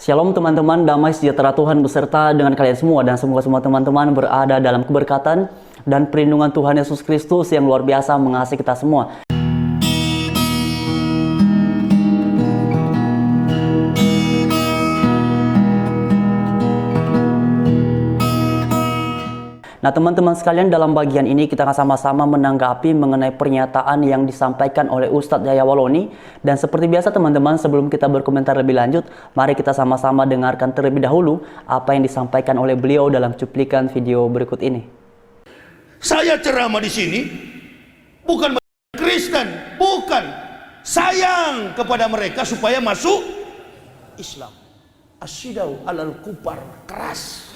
Shalom teman-teman, damai sejahtera Tuhan beserta dengan kalian semua dan semoga semua teman-teman berada dalam keberkatan dan perlindungan Tuhan Yesus Kristus yang luar biasa mengasihi kita semua. Nah teman-teman sekalian, dalam bagian ini kita akan sama-sama menanggapi mengenai pernyataan yang disampaikan oleh Ustadz Yahya Waloni. Dan seperti biasa teman-teman, sebelum kita berkomentar lebih lanjut, mari kita sama-sama dengarkan terlebih dahulu apa yang disampaikan oleh beliau dalam cuplikan video berikut ini. Saya ceramah di sini bukan Kristen, bukan. Sayang kepada mereka supaya masuk Islam. Asyidau alal kufar, keras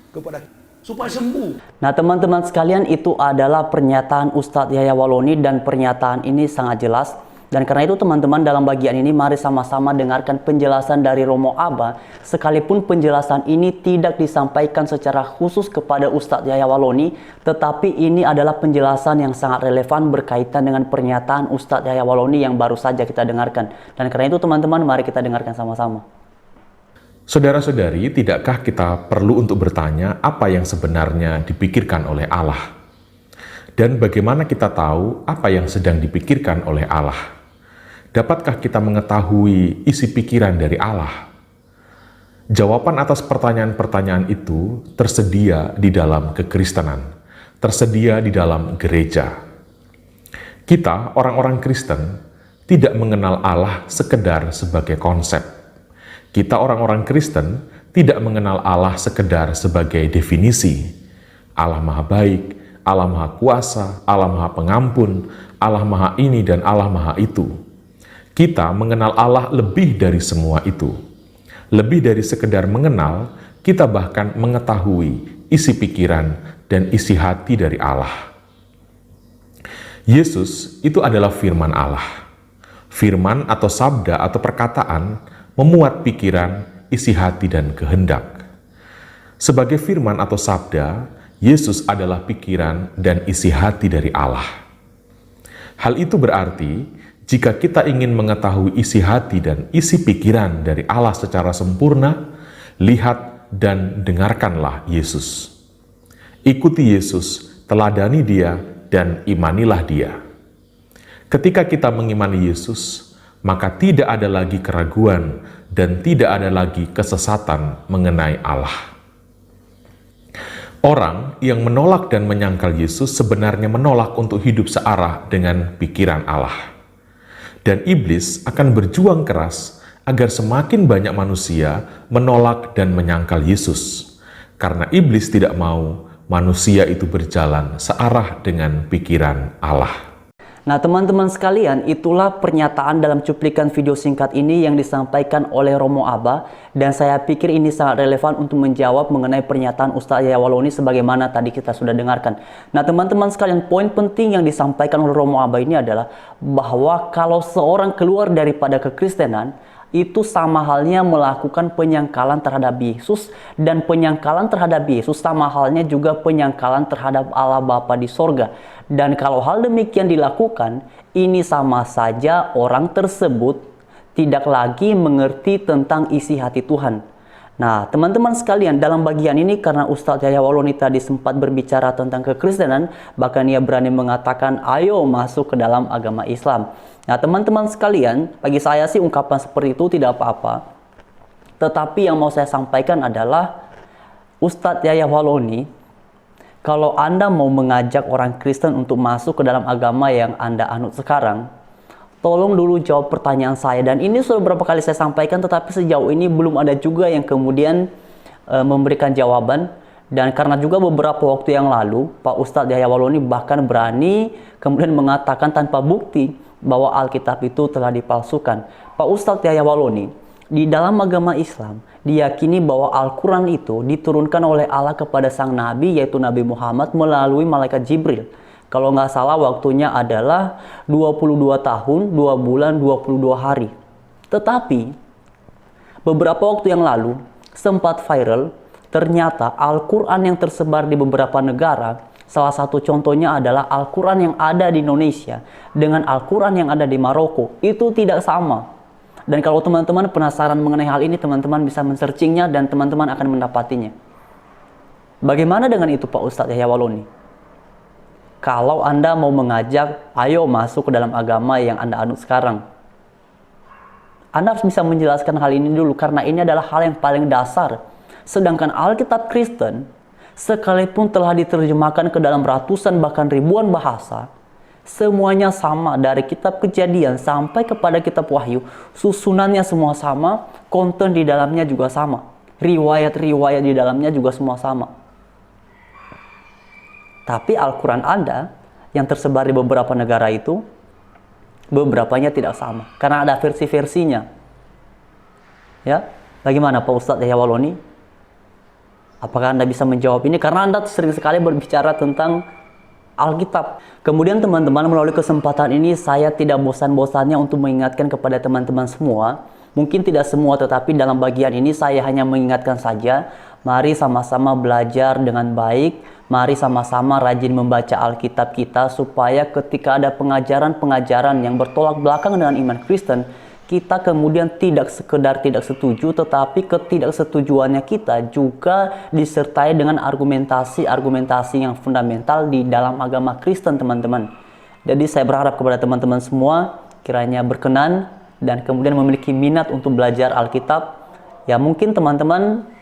kepada supaya sembuh. Nah teman-teman sekalian, itu adalah pernyataan Ustadz Yahya Waloni dan pernyataan ini sangat jelas. Dan karena itu teman-teman, dalam bagian ini mari sama-sama dengarkan penjelasan dari Romo Aba. Sekalipun penjelasan ini tidak disampaikan secara khusus kepada Ustadz Yahya Waloni, tetapi ini adalah penjelasan yang sangat relevan berkaitan dengan pernyataan Ustadz Yahya Waloni yang baru saja kita dengarkan. Dan karena itu teman-teman, mari kita dengarkan sama-sama. Saudara-saudari, tidakkah kita perlu untuk bertanya apa yang sebenarnya dipikirkan oleh Allah? Dan bagaimana kita tahu apa yang sedang dipikirkan oleh Allah? Dapatkah kita mengetahui isi pikiran dari Allah? Jawaban atas pertanyaan-pertanyaan itu tersedia di dalam kekristenan, tersedia di dalam gereja. Kita, orang-orang Kristen, tidak mengenal Allah sekedar sebagai konsep. Kita orang-orang Kristen tidak mengenal Allah sekedar sebagai definisi. Allah Maha Baik, Allah Maha Kuasa, Allah Maha Pengampun, Allah Maha ini dan Allah Maha itu. Kita mengenal Allah lebih dari semua itu. Lebih dari sekedar mengenal, kita bahkan mengetahui isi pikiran dan isi hati dari Allah. Yesus itu adalah firman Allah. Firman atau sabda atau perkataan memuat pikiran, isi hati, dan kehendak. Sebagai firman atau sabda, Yesus adalah pikiran dan isi hati dari Allah. Hal itu berarti, jika kita ingin mengetahui isi hati dan isi pikiran dari Allah secara sempurna, lihat dan dengarkanlah Yesus. Ikuti Yesus, teladani Dia, dan imanilah Dia. Ketika kita mengimani Yesus, maka tidak ada lagi keraguan dan tidak ada lagi kesesatan mengenai Allah. Orang yang menolak dan menyangkal Yesus sebenarnya menolak untuk hidup searah dengan pikiran Allah. Dan iblis akan berjuang keras agar semakin banyak manusia menolak dan menyangkal Yesus. Karena iblis tidak mau manusia itu berjalan searah dengan pikiran Allah. Nah teman-teman sekalian, itulah pernyataan dalam cuplikan video singkat ini yang disampaikan oleh Romo Aba. Dan saya pikir ini sangat relevan untuk menjawab mengenai pernyataan Ustadz Yahya Waloni sebagaimana tadi kita sudah dengarkan. Nah teman-teman sekalian, poin penting yang disampaikan oleh Romo Aba ini adalah bahwa kalau seorang keluar daripada kekristenan, itu sama halnya melakukan penyangkalan terhadap Yesus, dan penyangkalan terhadap Yesus sama halnya juga penyangkalan terhadap Allah Bapa di sorga. Dan kalau hal demikian dilakukan, ini sama saja orang tersebut tidak lagi mengerti tentang isi hati Tuhan. Nah teman-teman sekalian, dalam bagian ini karena Ustadz Yahya Waloni tadi sempat berbicara tentang kekristenan, bahkan ia berani mengatakan ayo masuk ke dalam agama Islam. Nah teman-teman sekalian, bagi saya sih ungkapan seperti itu tidak apa-apa. Tetapi yang mau saya sampaikan adalah Ustadz Yahya Waloni, kalau Anda mau mengajak orang Kristen untuk masuk ke dalam agama yang Anda anut sekarang, tolong dulu jawab pertanyaan saya. Dan ini sudah beberapa kali saya sampaikan, tetapi sejauh ini belum ada juga yang kemudian memberikan jawaban. Dan karena juga beberapa waktu yang lalu, Pak Ustadz Yahya Waloni bahkan berani kemudian mengatakan tanpa bukti bahwa Alkitab itu telah dipalsukan. Pak Ustadz Yahya Waloni, di dalam agama Islam diyakini bahwa Al-Quran itu diturunkan oleh Allah kepada sang Nabi, yaitu Nabi Muhammad melalui malaikat Jibril. Kalau nggak salah waktunya adalah 22 tahun, 2 bulan, 22 hari. Tetapi beberapa waktu yang lalu sempat viral, ternyata Al-Quran yang tersebar di beberapa negara, salah satu contohnya adalah Al-Quran yang ada di Indonesia dengan Al-Quran yang ada di Maroko, itu tidak sama. Dan kalau teman-teman penasaran mengenai hal ini, teman-teman bisa men-searchingnya dan teman-teman akan mendapatinya. Bagaimana dengan itu Pak Ustadz Yahya Waloni? Kalau Anda mau mengajak, ayo masuk ke dalam agama yang Anda anut sekarang. Anda harus bisa menjelaskan hal ini dulu, karena ini adalah hal yang paling dasar. Sedangkan Alkitab Kristen, sekalipun telah diterjemahkan ke dalam ratusan bahkan ribuan bahasa, semuanya sama dari kitab Kejadian sampai kepada kitab Wahyu. Susunannya semua sama, konten di dalamnya juga sama. Riwayat-riwayat di dalamnya juga semua sama. Tapi Al-Quran Anda yang tersebar di beberapa negara itu, beberapanya tidak sama. Karena ada versi-versinya. Ya, bagaimana Pak Ustadz Yahya Waloni? Apakah Anda bisa menjawab ini? Karena Anda sering sekali berbicara tentang Alkitab. Kemudian teman-teman, melalui kesempatan ini saya tidak bosan-bosannya untuk mengingatkan kepada teman-teman semua. Mungkin tidak semua, tetapi dalam bagian ini saya hanya mengingatkan saja. Mari sama-sama belajar dengan baik. Mari sama-sama rajin membaca Alkitab kita, supaya ketika ada pengajaran-pengajaran yang bertolak belakang dengan iman Kristen, kita kemudian tidak sekedar tidak setuju, tetapi ketidaksetujuannya kita juga disertai dengan argumentasi-argumentasi yang fundamental di dalam agama Kristen, teman-teman. Jadi saya berharap kepada teman-teman semua, kiranya berkenan dan kemudian memiliki minat untuk belajar Alkitab. Ya mungkin teman-teman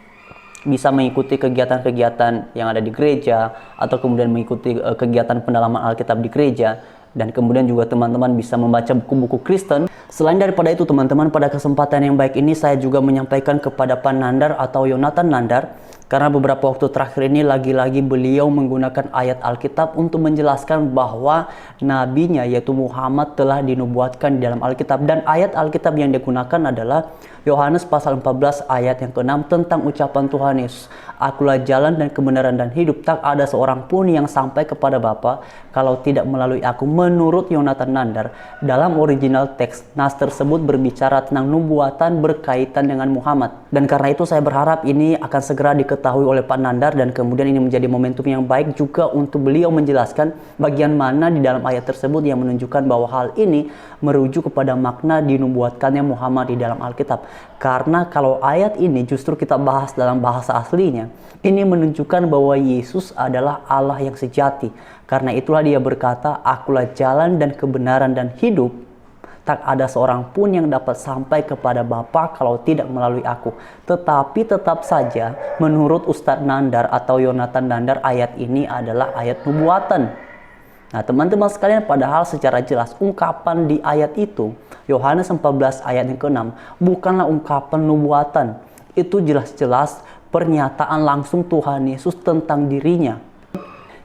bisa mengikuti kegiatan-kegiatan yang ada di gereja, atau kemudian mengikuti kegiatan pendalaman Alkitab di gereja, dan kemudian juga teman-teman bisa membaca buku-buku Kristen. Selain daripada itu teman-teman, pada kesempatan yang baik ini saya juga menyampaikan kepada Pak Nandar atau Yonatan Nandar, karena beberapa waktu terakhir ini lagi-lagi beliau menggunakan ayat Alkitab untuk menjelaskan bahwa nabinya yaitu Muhammad telah dinubuatkan di dalam Alkitab. Dan ayat Alkitab yang digunakan adalah Yohanes pasal 14 ayat yang ke-6 tentang ucapan Tuhan Yesus, "Akulah jalan dan kebenaran dan hidup, tak ada seorang pun yang sampai kepada Bapa kalau tidak melalui aku." Menurut Yonatan Nandar, dalam original teks, nas tersebut berbicara tentang nubuatan berkaitan dengan Muhammad. Dan karena itu saya berharap ini akan segera diketahui oleh Pak Nandar, dan kemudian ini menjadi momentum yang baik juga untuk beliau menjelaskan bagian mana di dalam ayat tersebut yang menunjukkan bahwa hal ini merujuk kepada makna dinubuatkannya Muhammad di dalam Alkitab. Karena kalau ayat ini justru kita bahas dalam bahasa aslinya, ini menunjukkan bahwa Yesus adalah Allah yang sejati. Karena itulah dia berkata, "Akulah jalan dan kebenaran dan hidup. Tak ada seorang pun yang dapat sampai kepada Bapa kalau tidak melalui aku." Tetapi tetap saja menurut Ustadz Nandar atau Yonatan Nandar, ayat ini adalah ayat nubuatan. Nah teman-teman sekalian, padahal secara jelas ungkapan di ayat itu, Yohanes 14 ayat yang ke-6, bukanlah ungkapan nubuatan. Itu jelas-jelas pernyataan langsung Tuhan Yesus tentang dirinya.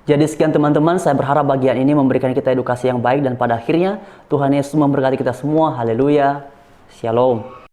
Jadi sekian teman-teman, saya berharap bagian ini memberikan kita edukasi yang baik, dan pada akhirnya Tuhan Yesus memberkati kita semua. Haleluya. Shalom.